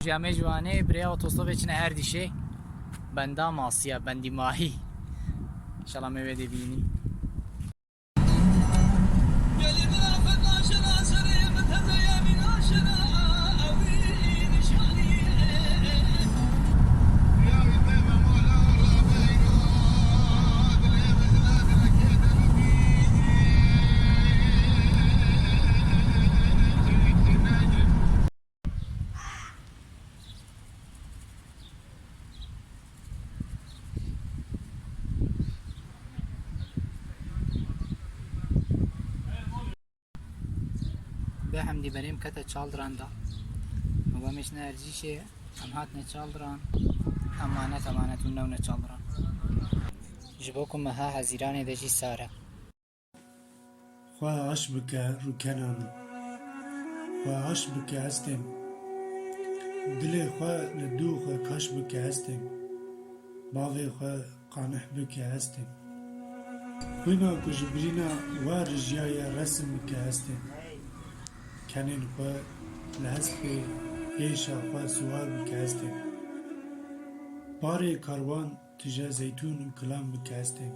جامعه جوانه برای اتوستوپ چنه اردیشه بنده ماسیه بندی ماهی انشالله میوه بینی به همدی بریم کت چالدران دا مقامش نرجیشه هم هات نچالدران امانت و نو نچالدران جبوكم مها حزيران دجي سارة خواه عش بکه رو کنانو خواه عش بکه هستیم دل خواه لدو خواه کش بکه هستیم باوی خواه قانح بکه هستیم خوینا کجبرینا و رجیای رسم بکه هستیم کنین خواه لحسب ایشا خواه سوار بکه هستیم بار کاروان تجا زیتون و کلام بکه هستیم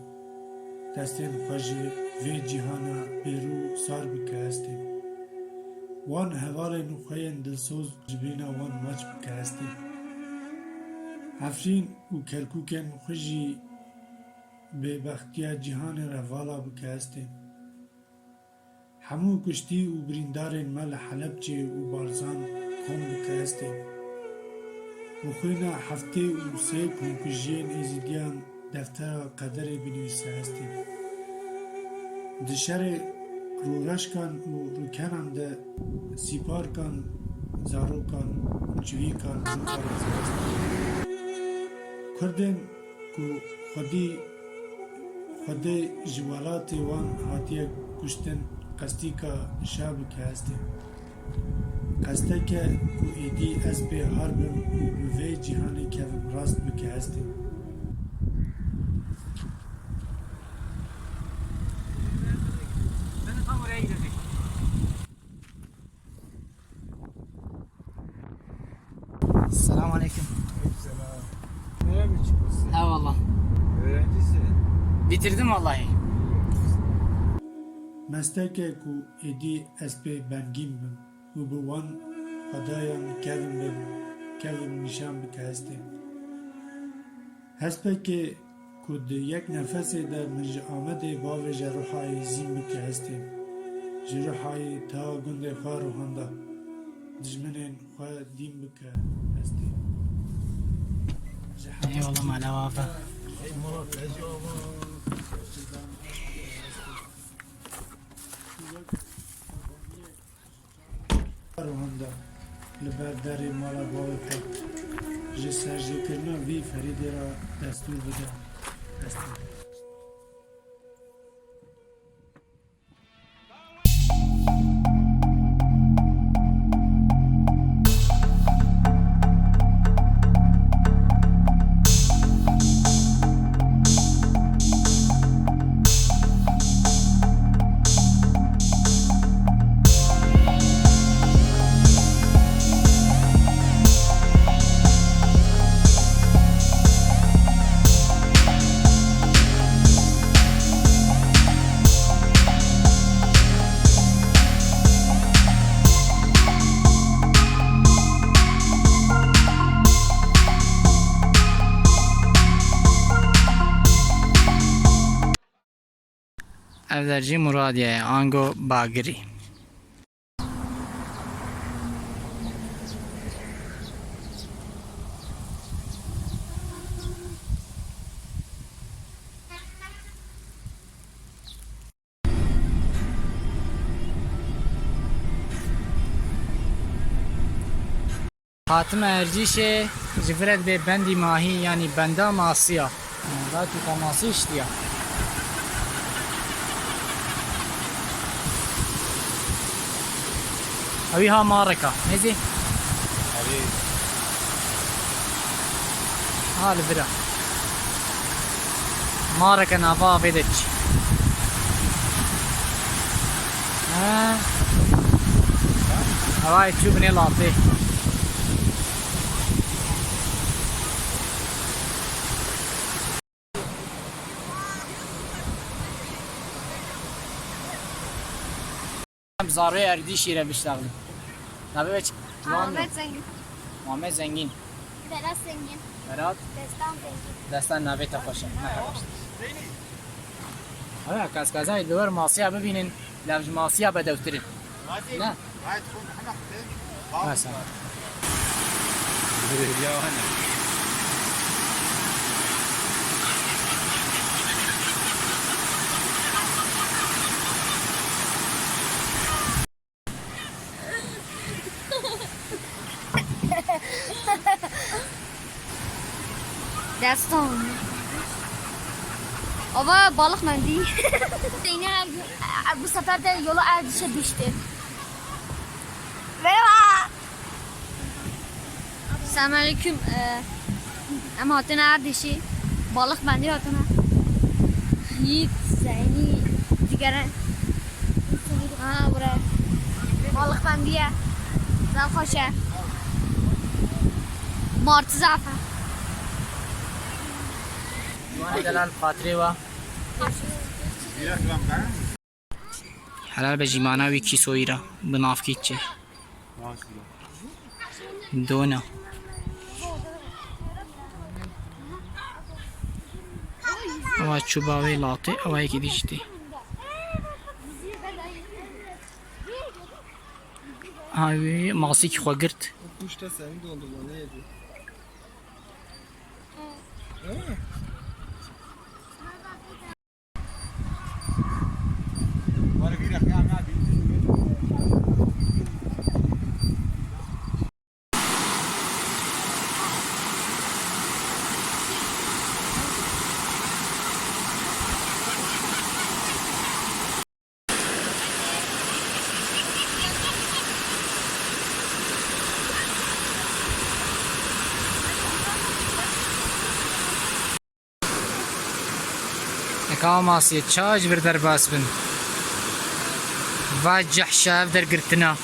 دستین خوژی وی جهانا بیرو سار بکه هستیم وان هوال نخوین دلسوز جبینا وان مچ بکه هستیم افرین و کرکوکن خوژی به بختیا جهان روالا بکه هستیم همو کشتی و بریندارین مل حلبچه و بارزان کن بکه هستیم و خوینا هفته و سه کنکجین ازیدیان دفتر قدر بنویسه هستیم دشر رورشکان و روکنان ده سیپارکان زاروکان جویکان کردن که خودی جوالات وان هاتیه کشتن قصدی که شاب که هستیم قصده که ایدی از به هربم و وی جهانی که راست بکه هستیم السلام عليكم. Selam. Nereye mi çıkıyorsun? Ha valla. Öğrencisin. Bitirdim vallahi. مستکه کو ایدی اسب بنگیم بم و بوان خدایم کردم بم کردم نشان بکه هستیم هسته که کد یک نفس در منج آمده باو جروحای زیم بکه هستیم جروحای تا گند خواه روحانده دجمنین خواه دیم بکه هستیم اي والله ما لا وافا. روحانده لبرداری مالا باوی خود جه سرجه کرنا وی فریده را دستور بده هستیم Erdîşê MûRADİYE Ango Bagirî. Hatım Erdîşê ji vir be bendî mahî yani benda masiya. Ratî taması iştiya. أبيها ماركة نزي Abi. ها البرا ماركة نافا فيدتش ها هواي تشوف نيل عطيه zaroy Erdîşê re biştagî. Navê ve Ahmet Zengin. Muhammed Zengin. Berat Zengin. Berat Destan Zengin. destan navê te xweş e. Evet, kaskazayı döver masaya bibinin. Levj masaya bedevtirin. Ne? Mesela. Ya hani. Destan. Ama balık bendî. Yine her gün bu sefer de yola Erdîş'e düştü. Merhaba. Selamünaleyküm. Ama hatun Erdîş'e balık bendî hatuna. Yiğit, Zeyni, digere. Ha buraya. Balık bendiye. Güzel hoşa. Martı zafer. Yuvan delal fatire ve helal be jimana wî kîsoyî re bi navkî çê. Dona. Ewa çûba wê latê ewa yekî dî jî tê. Ha wê masîkî xwe girt. Kuş da seni doldurma ne yedi? Eka masiyê çac bir derbas bin. Va cehşa ev dergirtina.